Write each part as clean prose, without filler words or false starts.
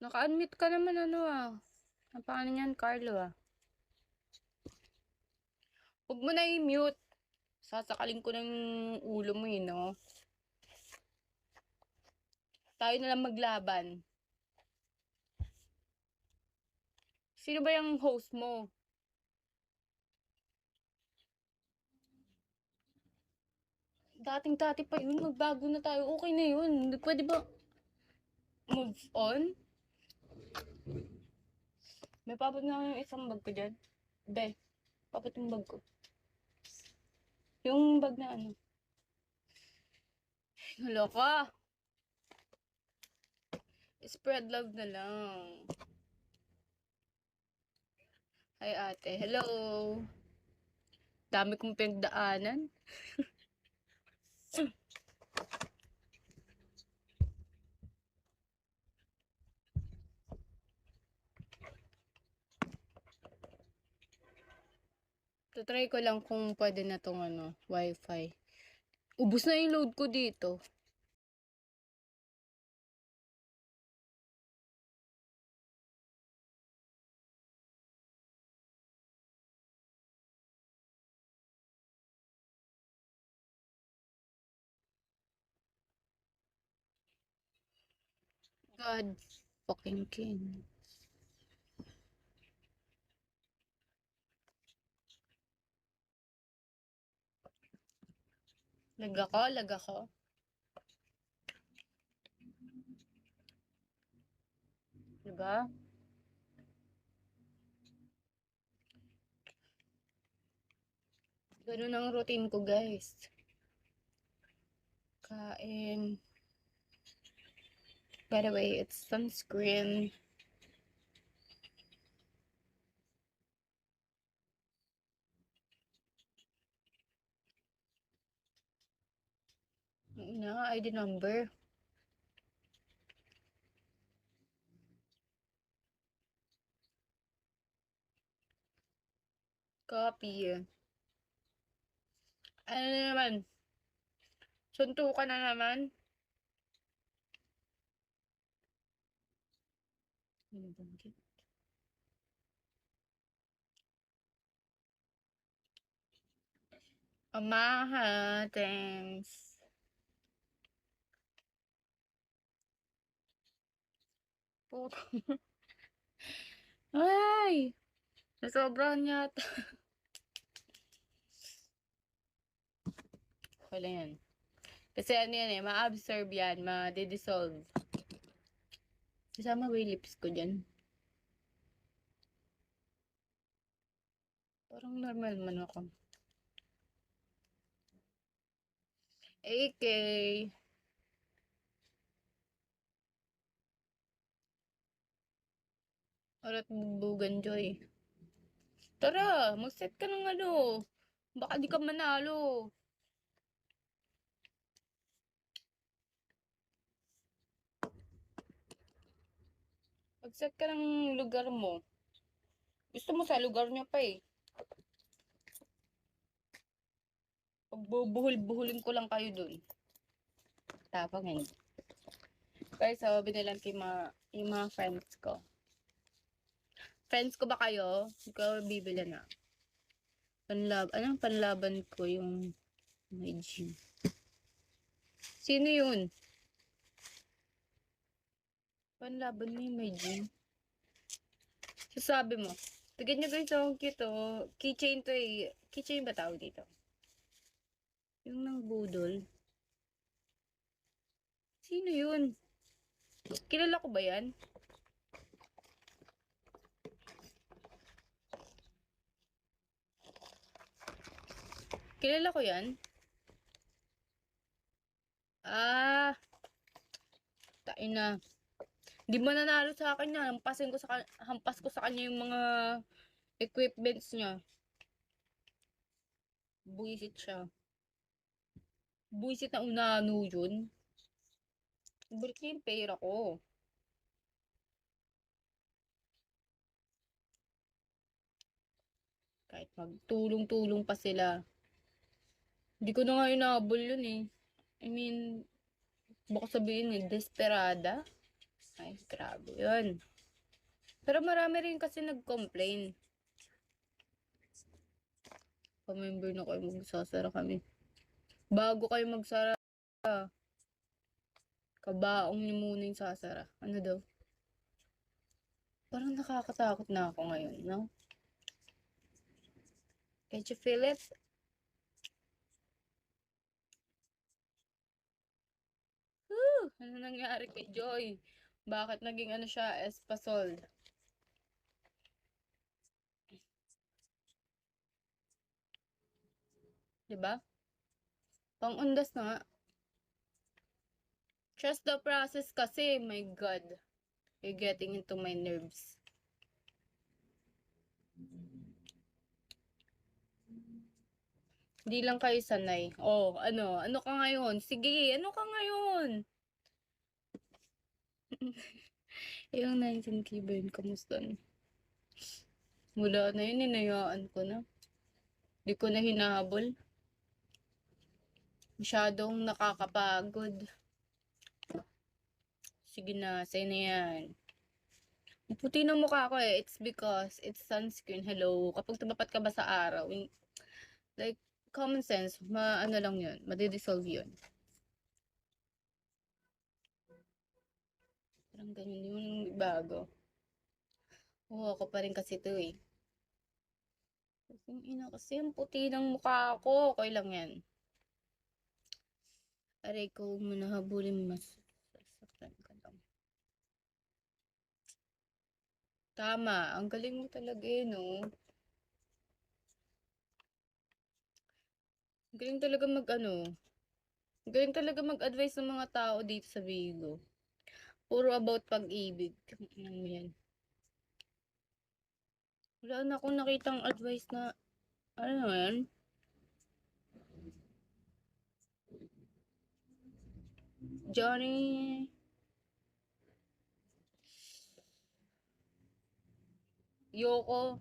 Naka-unmute ka naman Ang pangalan niyan, Carlo Huwag mo na i-mute. Sasakalin ko ng ulo mo no? Tayo na lang maglaban. Sino ba yung host mo? Dating-dati pa yun, magbago na tayo. Okay na yun. Pwede ba move on? May papot na yung isang bag ko dyan. Be, papot yung bag ko. Yung bag na Naloka. Spread love na lang. Hi ate, hello. Dami kong pinagdaanan. Tatry ko lang kung pwede na tong wifi. Ubus na yung load ko dito. God fucking king. Lag ako. Diba? Ganun ang routine ko, guys. Kain. By the way, it's sunscreen. ID number. Copy. Ano na naman? Suntukan na naman. Amaha, thanks. Puto. Ay! Nasobrahan yata. Wala yan. Kasi yan ma-absorb yan, ma-dissolve. Kasama ba yung lips ko dyan? Parang normal man ako. AK. Arat bugan, Joy. Tara, mag-set ka ng Baka di ka manalo. Mag-set ka ng lugar mo. Gusto mo sa lugar niya pa eh. Pagbubuhol-buhulin ko lang kayo dun. Tapang hindi. Guys, so, binilan ko yung mga friends ko. Friends ko ba kayo? Ikaw bibili na. Anong panlaban ko yung may gym? Sino yun? Panlaban mo yung may gym? Sasabi mo. Tignan nyo guys, ang cute Keychain to eh. Keychain ba tawag dito? Yung nang budol. Sino yun? Kilala ko ba yan? Kilala ko yan? Ah, tain na. Di mo nanalo sa akin na. Hampas ko sa kanya yung mga equipments niya. Buisit siya. Buisit na unano yun. Balik niya yung pera ko. Kahit magtulong-tulong pa sila. Hindi ko na nga inabol yun eh. I mean, baka sabihin desperada. Ay, grabe yun. Pero marami rin kasi nag-complain. Pa-member na kayo, magsasara kami. Bago kayo magsara, kabaong niyo muna yung sasara. Ano daw? Parang nakakatakot na ako ngayon, no? Can't you feel it? Ano nangyari kay Joy? Bakit naging ano siya, espasol? Diba? Pang-undas na nga. Trust the process kasi, my God. You're getting into my nerves. Hindi lang kayo sanay. Oh, ano? Ano ka ngayon? Sige, ano ka ngayon? Yung 19K ba yun? Kamusta na? Wala na yun, hinayaan ko na. Di ko na hinahabol. Masyadong nakakapagod. Sige na, say na yan. Ang puti ng mukha ko eh. It's because it's sunscreen. Hello. Kapag tumapat ka ba sa araw, like, common sense, ano lang yun. Madidissolve yun. Parang ganyan yung bago. Oo, ako pa rin kasi ito eh. Kasi ang puti ng mukha ko. Okay lang yan. Aray ko, muna habulin mas. Sasaktan ka lang. Tama. Ang galing mo talaga eh, no? Ang galing talaga ang galing talaga mag-advise ng mga tao dito sa Vigo. Puro about pag-ibig. Ano mo yan? Wala na akong nakitang advice na, ano yan? Johnny. Yoko.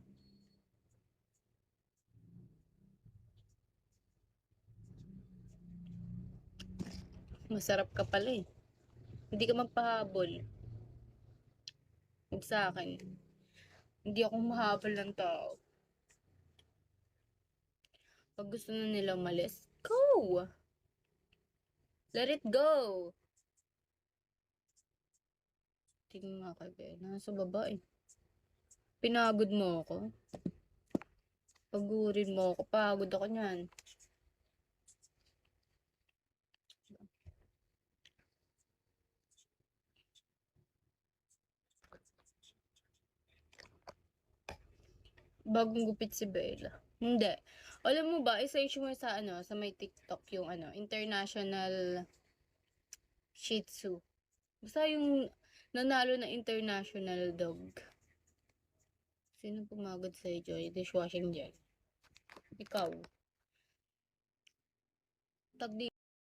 Masarap ka pala eh. Hindi ka magpahabol. Huwag sa akin. Hindi ako mahabol ng tao. Pag gusto na nila umalis, go! Let it go! Tingin nga kay Ben. Nasa baba eh. Pinagod mo ako. Pagurin mo ako. Pagod ako niyan. Bagong gupit si Bella. Hindi. Alam mo ba, isa-issue mo sa sa may TikTok yung international Shih Tzu. Basta yung nanalo na international dog. Sino pumagod sa'yo, Joy? Dishwashing gel. Ikaw. Tag